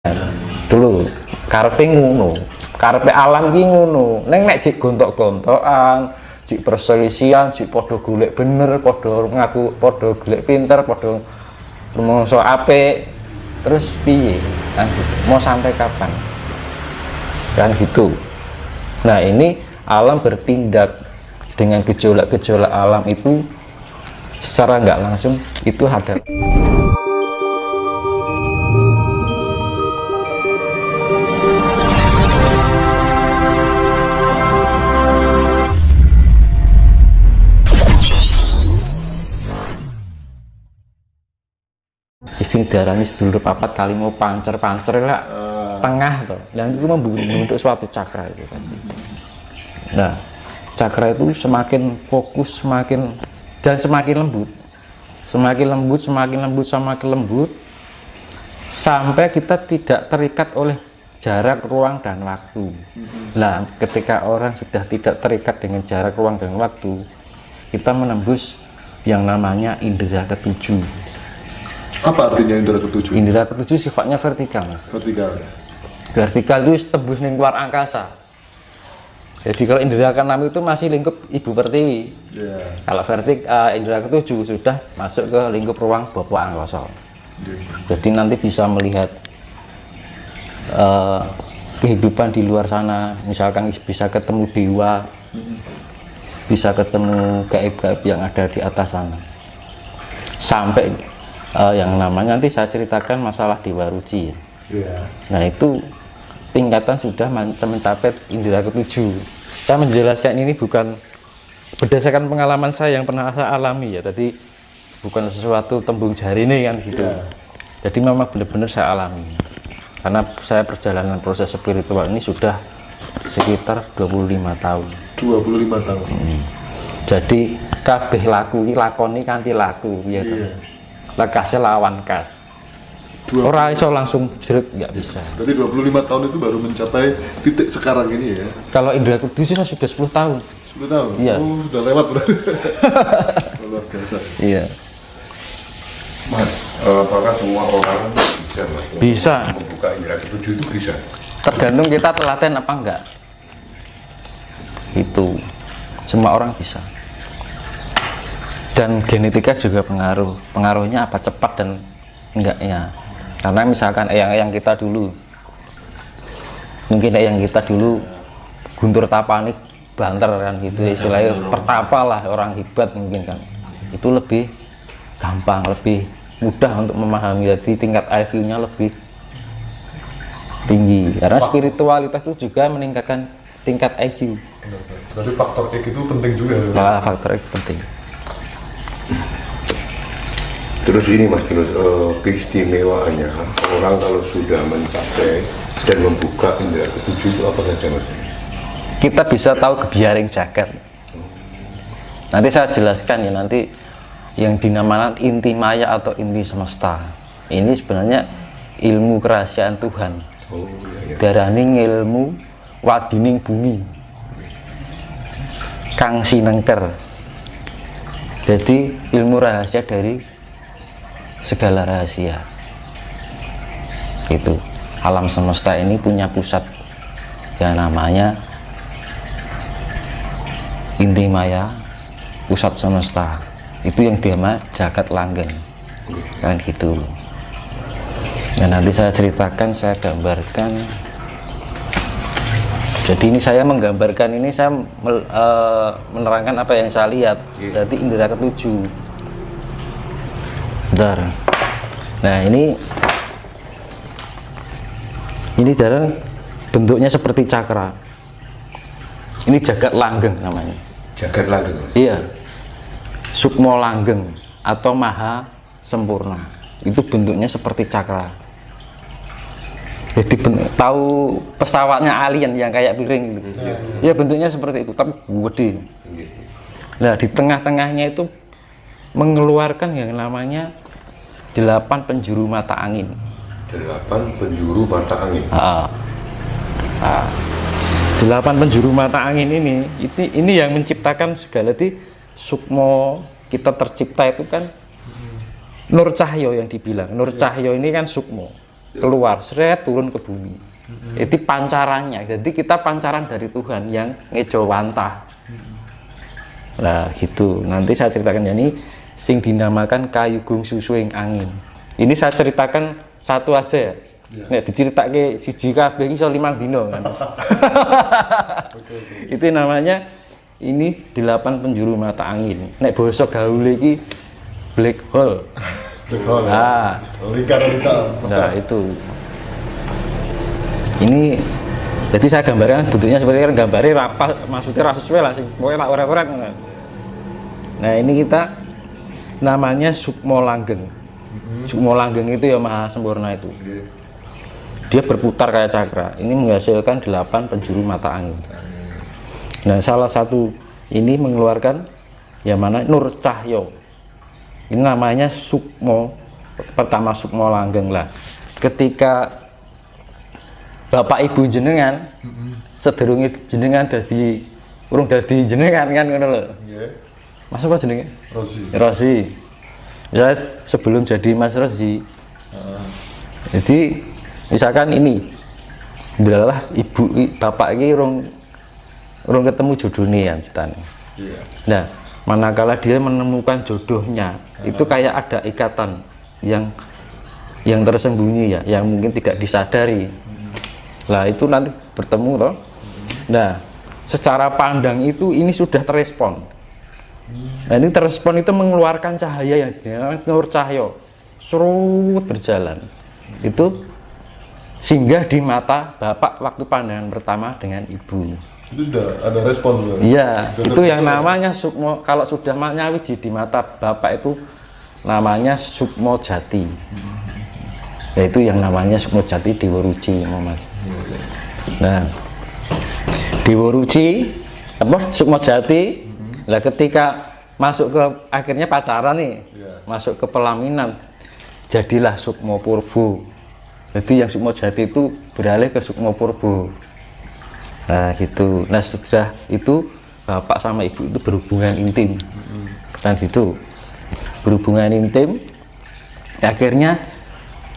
Dulu karepe ngono, karepe alam ki ngono. Nek jik gontok-gontokan, jik perselisihan, jik padha golek bener, padha ngaku, padha golek pinter, padha rumangsa apik, terus piye? Kan gitu. Mau sampai kapan? Kan gitu. Nah, ini alam bertindak dengan gejolak-gejolak alam itu secara nggak langsung itu ada. Isting darani sedulur papat kali mau pancer lah tengah tuh, dan itu membentuk suatu cakra itu kan. Nah, cakra itu semakin fokus, semakin lembut, semakin lembut sampai kita tidak terikat oleh jarak, ruang, dan waktu. Nah, ketika orang sudah tidak terikat dengan jarak, ruang, dan waktu, kita menembus yang namanya indera ketujuh. Apa artinya indera ketujuh? Indera ketujuh sifatnya vertikal, Mas. Vertikal. Vertikal itu tembus lingkuar angkasa. Jadi kalau indera keenam itu masih lingkup Ibu Pertiwi. Yeah. Kalau indera ketujuh sudah masuk ke lingkup ruang Bapak Angkasa. Jadi nanti bisa melihat kehidupan di luar sana. Misalkan bisa ketemu dewa, bisa ketemu gaib-gaib yang ada di atas sana. Sampai yang namanya nanti saya ceritakan masalah Dewa Ruci. Yeah. Nah, itu tingkatan sudah mencapai indera ketujuh. Saya menjelaskan ini bukan berdasarkan pengalaman saya yang pernah saya alami ya, jadi bukan sesuatu tembung jari ini kan gitu. Yeah. Jadi memang benar-benar saya alami, karena saya perjalanan proses spiritual ini sudah sekitar 25 tahun. 25 tahun. Jadi kabeh laku iki lakoni kanthi laku ya. Yeah. Lekasnya lawan kas. Orang iso langsung jeruk, nggak bisa. Berarti 25 tahun itu baru mencapai titik sekarang ini ya? Kalau indera ketujuh sudah 10 tahun. 10 tahun? Iya. Oh, sudah lewat berarti. Luar biasa. Iya. Mas, apakah semua orang bisa, Mas? Bisa. Membuka indera ketujuh itu bisa? Tergantung kita telaten apa enggak. Itu. Semua orang bisa. Dan genetika juga pengaruhnya apa cepat dan enggaknya. Karena misalkan eyang kita dulu, mungkin eyang kita dulu guntur tapanik banter kan gitu, istilahnya pertapa lah, orang hebat mungkin kan, itu lebih gampang, lebih mudah untuk memahami. Jadi tingkat IQ-nya lebih tinggi karena spiritualitas itu juga meningkatkan tingkat IQ. Berarti faktor X itu penting juga. Nah, faktor X penting. Terus ini Mas, keistimewaannya orang kalau sudah mencapai dan membuka indera ketujuh itu apa saja Mas? Kita bisa tahu kebiaring jagat. Nanti saya jelaskan ya, nanti yang dinamakan inti maya atau inti semesta. Ini sebenarnya ilmu kerahasiaan Tuhan. Oh, iya. Darani ilmu wadining bumi. Kang sinengker. Jadi ilmu rahasia dari segala rahasia. Itu alam semesta ini punya pusat yang namanya inti maya, pusat semesta. Itu yang dinamakan jagat langgeng kan gitu. Dan nanti saya ceritakan, saya gambarkan. Jadi ini saya menggambarkan, ini saya menerangkan apa yang saya lihat. Jadi indera ketujuh. Bentar. Nah, ini darah bentuknya seperti cakra. Ini jagat langgeng namanya. Jagat langgeng? Iya. Sukmo langgeng atau maha sempurna. Itu bentuknya seperti cakra. Jadi tahu pesawatnya alien yang kayak piring gitu. Ya bentuknya seperti itu, tapi gede. Nah, di tengah-tengahnya itu mengeluarkan yang namanya 8 penjuru mata angin. 8 penjuru mata angin. 8 penjuru mata angin ini yang menciptakan segala. Di sukmo kita tercipta itu kan nur cahyo yang dibilang. Nur cahyo ini kan sukmo. keluar, seret turun ke bumi. Itu pancarannya. Jadi kita pancaran dari Tuhan yang ngejawantah. Nah gitu. Nanti saya ceritakan ya, ini sing dinamakan kayugung susuing angin. Ini saya ceritakan satu aja ya. Nek diceritake siji kabeh iso 5 dino kan. Itu namanya ini 8 penjuru mata angin. Nek basa gaule iki black hole. Black hole. Ah, Lingkaran hitam. nah itu. Ini jadi saya gambarkan bentuknya seperti kan gambarnya apa maksudnya rasa sesuai lah sih. Pokoknya lah orang-orang. Nah, ini kita namanya sukmo langgeng. Sukmo langgeng itu ya maha sempurna itu. Dia berputar kayak cakra. Ini menghasilkan 8 penjuru mata angin. Nah, salah satu ini mengeluarkan yang mana nur cahyo. Ini namanya sukmo. Pertama sukmo langgeng lah. Ketika bapak ibu jenengan, sederungi jenengan dadi urung dadi jenengan kan ngono lho. Nggih. Mas apa jenenge? Rosi. Rosi. Ya sebelum jadi Mas Rosi. Jadi misalkan ini adalah ibu bapak ini urung ketemu jodohnya ya ceritanya. Iya. Nah, manakala dia menemukan jodohnya, itu kayak ada ikatan yang tersembunyi ya, yang mungkin tidak disadari. Lah itu nanti bertemu toh. Nah, secara pandang itu ini sudah terrespon. Nah, ini terrespon itu mengeluarkan cahaya yang nur cahyo, serut berjalan. Itu singgah di mata bapak waktu pandangan pertama dengan ibu. Itu sudah ada respon juga. Iya, itu yang namanya sukmo. Kalau sudah nyawiji di mata bapak itu namanya sukmo jati. Yaitu yang namanya sukmo jati diworuci, Mas. Nah, diworuci apa sukmo jati. Lah ketika masuk ke akhirnya pacaran nih, masuk ke pelaminan, jadilah sukmo purbo. Jadi yang sukmo jati itu beralih ke sukmo purbo. Nah gitu. Nah setelah itu bapak sama ibu itu berhubungan intim, kan gitu, berhubungan intim. Akhirnya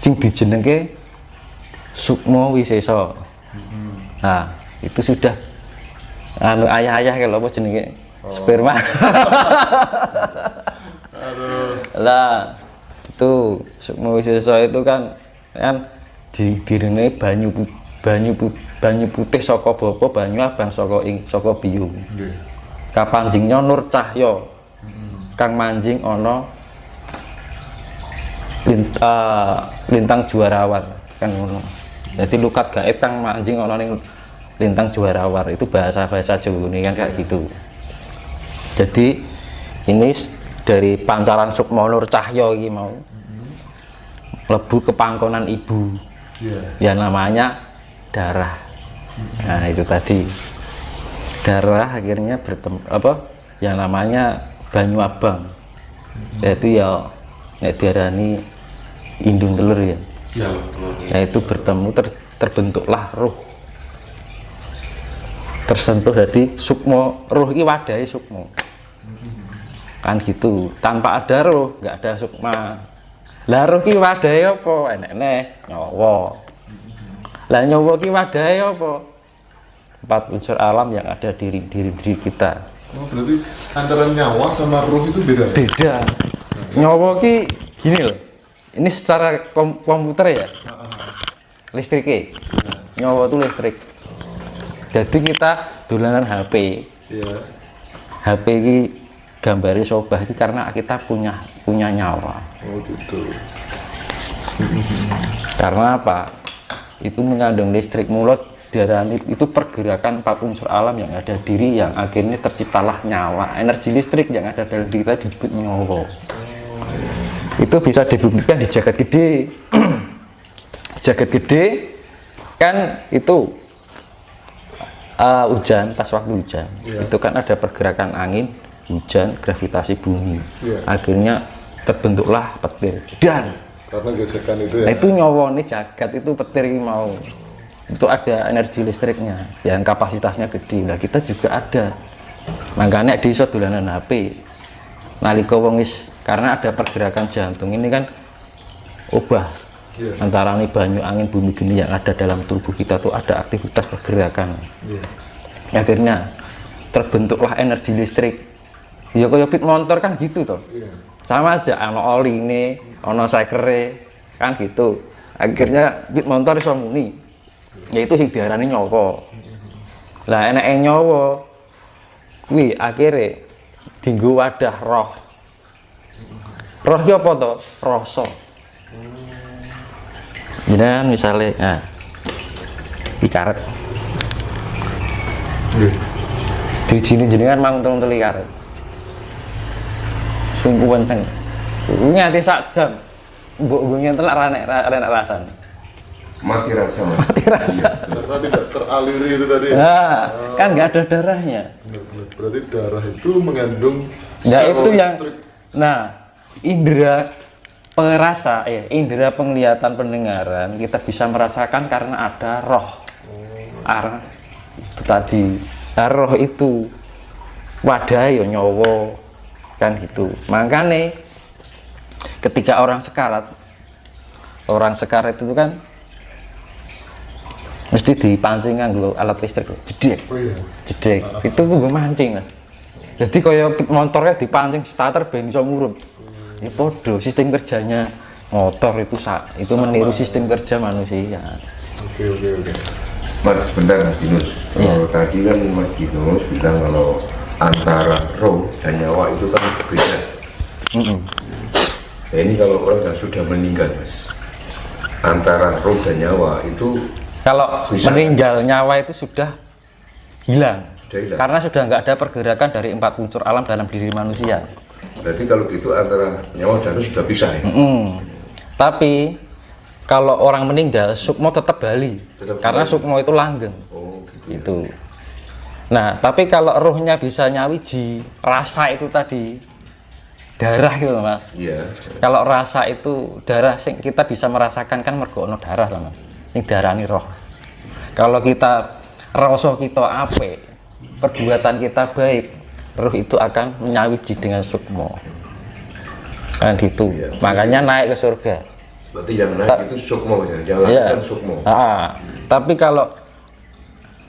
sing dijenengke sukmo wiseso. Nah itu sudah anu ayah-ayah kalau apa jenenge sperma. Lah itu sukmo wiseso itu kan direne banyu putih saka bapa, banyu abang saka biung. Kapanjingnya nur cahyo. Kang manjing ana lintang juarawar kan ngono. Jadi lukat gaib kang manjing ana ning lintang juarawar itu bahasa Jawa ini kan kayak gitu. Jadi ini dari pancaran sukmo nur cahyo iki mau lebu ke pangkonan ibu. Yang namanya darah. Nah itu tadi darah akhirnya bertemu apa yang namanya banyu abang, yaitu ya nek diarani indung telur ya. Yaitu bertemu terbentuklah ruh, tersentuh. Jadi sukmo ruh ini wadai sukmo kan gitu. Tanpa ada ruh nggak ada sukma. Lah ruh ki wadai apa? Enek nyawa. Lah nyawa ki wadai apa? 4 unsur alam yang ada di diri kita. Oh, berarti antara nyawa sama ruh itu beda? Beda. Nyawa ki gini loh. Ini secara komputer ya. Listriknya. Nyawa itu listrik. Jadi kita dolanan HP. Iya. HP ki gambari sobah itu karena kita punya nyawa. Oh gitu. Karena apa? Itu mengandung listrik, mulut diarani itu pergerakan 4 unsur alam yang ada diri yang akhirnya terciptalah nyawa. Energi listrik yang ada dalam diri kita disebut nyawa. Itu bisa dibuktikan di jagat gede. Jagat gede kan itu hujan, pas waktu hujan. Itu kan ada pergerakan angin, hujan, gravitasi bumi. Akhirnya terbentuklah petir dan karena gesekan itu ya. Nah, itu nyawa nih jagat itu petir mau. Itu ada energi listriknya yang kapasitasnya gede. Nah, kita juga ada. Makanya di iso dolanan HP. Nalika wong wis karena ada pergerakan jantung ini kan obah Iya. antara nih banyu, angin, bumi, geni yang ada dalam tubuh kita tuh ada aktivitas pergerakan. Akhirnya terbentuklah energi listrik. Ya kayak pit motor kan gitu toh. Sama aja, ono oli ini, ono sekere, kan gitu. Akhirnya pit motor iso muni. Yaitu sing diarani nyawa. Lah eneke nyawa kuwi akhirnya dienggo wadah roh. Roh ki apa to? Rasa. Jenengan misalnya, nah, di karet. Di sini jenengan mang teli karet. Sungguh kenceng. Nganti sak jam. Mbok ngenten ra rasane. Mati rasa, Mas. Mati rasa. Karena tidak teraliri itu tadi. Nah, kan nggak ada darahnya. Benar-benar. Berarti darah itu mengandung Nah sel itu yang, listrik. nah indera perasa, indera penglihatan, pendengaran kita bisa merasakan karena ada roh. Arah itu tadi, nah, roh itu wadah ya nyawa kan gitu. Makanya ketika orang sekarat itu kan mesti dipancing nganggo alat listrik, jedek. Oh iya. Jedek itu gue mancing Mas. Jadi kaya motornya dipancing starter ben iso murub. Ya podo sistem kerjanya motor itu meniru sistem kerja manusia. Oke. Mas, bentar Mas Dinus. Iya. Tadi kan Mas Dinus bilang kalau antara roh dan nyawa itu kan beda. Nah, ini kalau orang yang sudah meninggal, Mas, antara roh dan nyawa itu Kalau bisa. meninggal nyawa itu sudah hilang. Hilang. Karena sudah nggak ada pergerakan dari 4 unsur alam dalam diri manusia. berarti kalau gitu antara nyawa dan roh sudah bisa ya? Tapi kalau orang meninggal sukmo tetap bali. Tetap Karena bali. sukmo itu langgeng. Oh, gitu. Itu. Nah, tapi kalau rohnya bisa nyawiji, rasa itu tadi darah gitu Mas. Iya. Kalau rasa itu darah sing kita bisa merasakan kan mergo ono darah lah Mas. Ini darani roh. Kalau kita rasa kita apik, perbuatan kita baik, roh itu akan menyawiji dengan sukmo. Kan gitu. Iya. Makanya naik ke surga. Berarti yang naik itu sukmo ya, yang lain Iya. kan sukmo. Tapi kalau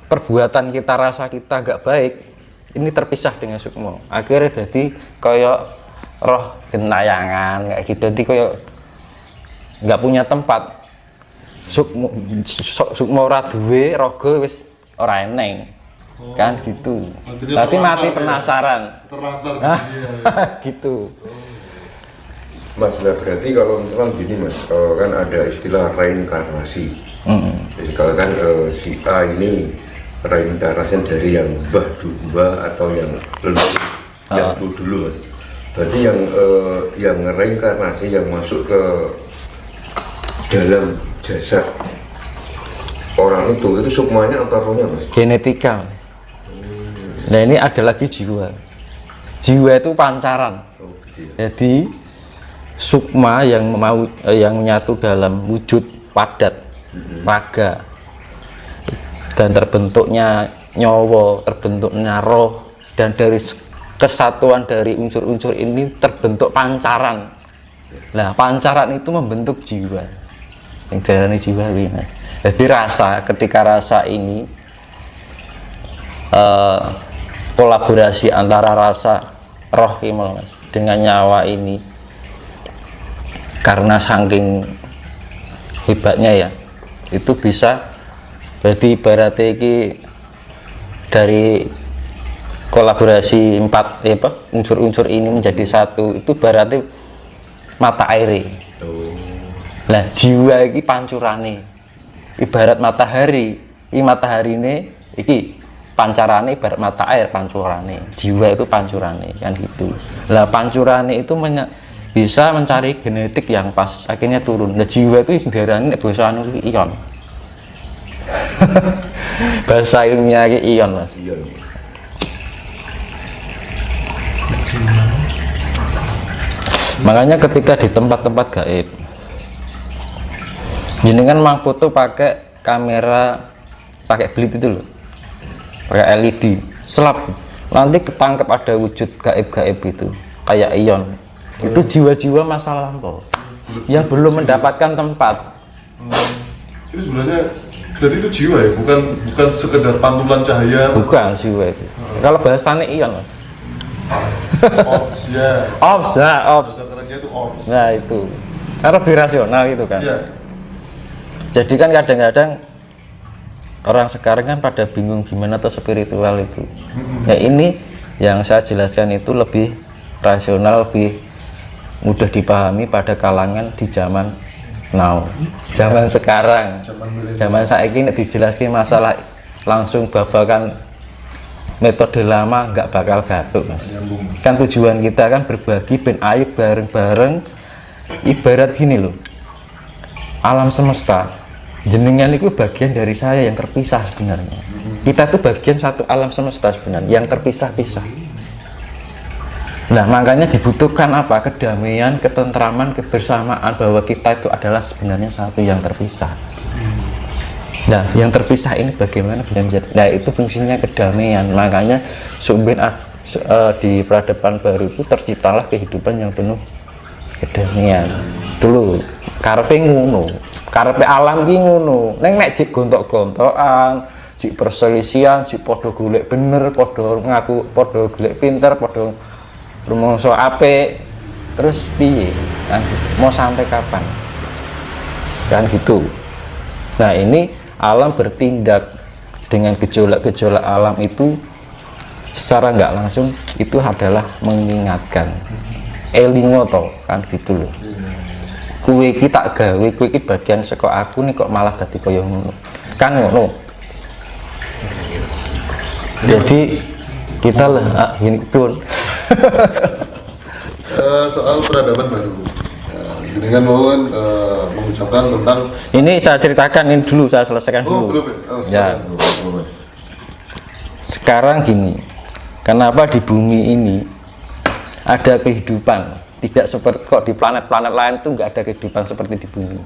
perbuatan kita, rasa kita gak baik, ini terpisah dengan sukmo. Akhirnya jadi kayak roh gentayangan kayak gitu. Jadi kayak nggak punya tempat. Sukmo ora duwe, raga wis ora eneng. Kan gitu. Artinya Berarti mati terlantar ya? penasaran. Terlantar. Nah, Iya. gitu. Mas, nah berarti kalau misalkan gini Mas, kan ada istilah reinkarnasi. Jadi kalau kan si A ini reinkarnasi dari yang mbah atau yang dulu Mas. Berarti yang reinkarnasi yang masuk ke dalam jasad orang itu sukmanya atau rohnya Mas? Genetika. Nah ini ada lagi jiwa. Jiwa itu pancaran. Oh, gitu. Jadi sukma yang menyatu dalam wujud padat raga dan terbentuknya nyawa, terbentuknya roh, dan dari kesatuan dari unsur-unsur ini terbentuk pancaran. Nah pancaran itu membentuk jiwa. Yang diarani jiwa ini. Jadi ketika rasa ini kolaborasi antara rasa roh Mas dengan nyawa ini, karena saking hebatnya ya, itu bisa jadi ibaratnya iki dari kolaborasi unsur-unsur ini menjadi satu, itu berarti mata air. Lah jiwa iki pancurane ibarat matahari. Iki matahari ini iki pancarane ibarat mata air, pancurane jiwa itu pancurane kan gitu. Lah pancurane itu bisa mencari genetik yang pas, akhirnya turun. Nah jiwa itu diarani bahasa ion. Bahasa ilmiah ion Mas. Iya. Makanya ketika di tempat-tempat gaib, jenengan mang foto pakai kamera, pakai belit itu loh, pakai LED, selap, nanti ketangkep ada wujud gaib-gaib itu, kayak ion. Itu jiwa-jiwa masa lampau yang belum mendapatkan tempat. Itu sebenarnya berarti itu jiwa ya, bukan sekedar pantulan cahaya. Bukan jiwa itu. Kalau bahasannya ion. Ops ya. Ops, nah, ops. Bahasa kerennya itu ops. Nah itu. Karena lebih rasional gitu kan. Iya. Jadi kan kadang-kadang orang sekarang kan pada bingung gimana tuh spiritual itu. Nah ini yang saya jelaskan itu lebih rasional, lebih mudah dipahami pada kalangan di zaman now, zaman sekarang, zaman saiki nek dijelaskan masalah langsung babakan metode lama nggak bakal gatuk mas. Kan tujuan kita kan berbagi ben ayo bareng-bareng, ibarat gini loh, alam semesta jenengan itu bagian dari saya yang terpisah sebenarnya. Kita tuh bagian satu alam semesta sebenarnya yang terpisah-pisah. Nah makanya dibutuhkan apa? Kedamaian, ketentraman, kebersamaan, bahwa kita itu adalah sebenarnya satu yang terpisah. Nah yang terpisah ini bagaimana bisa menjadi? Nah itu fungsinya kedamaian. Makanya di peradaban baru itu terciptalah kehidupan yang penuh kedamaian. Dulu karepe ngono, karepe alam ki ngono. Neng nek jik gontok-gontokan, jik perselisihan, jik podo golek bener, podo ngaku, podo golek pinter, podo rumangsa apik, terus piye kan gitu. Mau sampai kapan kan gitu. Nah ini alam bertindak dengan gejolak-gejolak alam itu secara nggak langsung itu adalah mengingatkan elingo to kan gitu loh. Kue kita gawe, kue iki bagian saka aku nih kok malah dadi kaya ngono kan ngono. Jadi kita lah gini pun soal peradaban baru. Dengan mau mengucapkan tentang ini saya ceritakan ini dulu, saya selesaikan dulu. belum ya. Sekarang gini, kenapa di bumi ini ada kehidupan tidak seperti kok di planet-planet lain tuh nggak ada kehidupan seperti di bumi?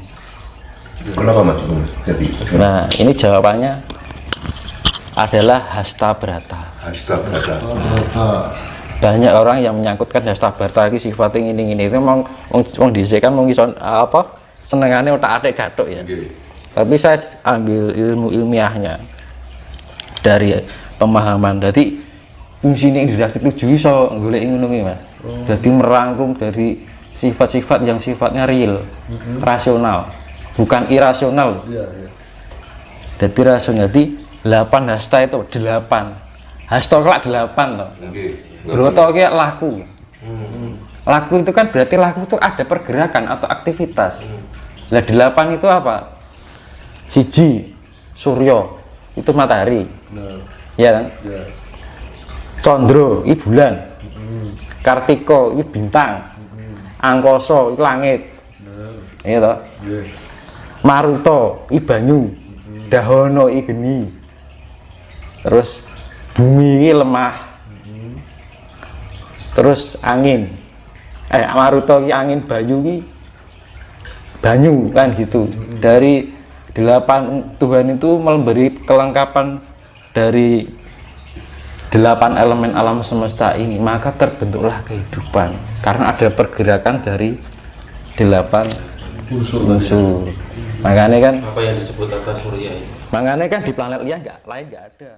Kenapa mas? Nah ini jawabannya adalah hasta brata. Hasta brata. Banyak orang yang menyangkutkan hasta brata ini sifatnya ini itu mau dhisik kan mau apa senengannya otak-atik gathuk ya. Tapi saya ambil ilmu ilmiahnya dari pemahaman. Jadi fungsinya yang sudah dituju iso golek ngono iki mas. Jadi merangkum dari sifat-sifat yang sifatnya real, rasional, bukan irasional. Jadi rasional. Jadi 8 hasta itu 8 hasta kelak 8 toh. Broto kayak laku. Laku itu kan berarti laku itu ada pergerakan atau aktivitas. Lah 8 itu apa? Siji Suryo itu matahari. Ya kan? Condro itu bulan. Kartiko itu bintang. Angkoso itu langit. Iya toh? Maruto itu banyu. Dahono itu geni. Terus bumi ini lemah. Terus angin, Maruto ki angin, Bayu ki banyu kan gitu. Dari 8 Tuhan itu memberi kelengkapan dari 8 elemen alam semesta ini, maka terbentuklah kehidupan karena ada pergerakan dari 8 unsur. Makanya kan apa yang disebut tata surya ini? Makanya kan di planet lain nggak ada.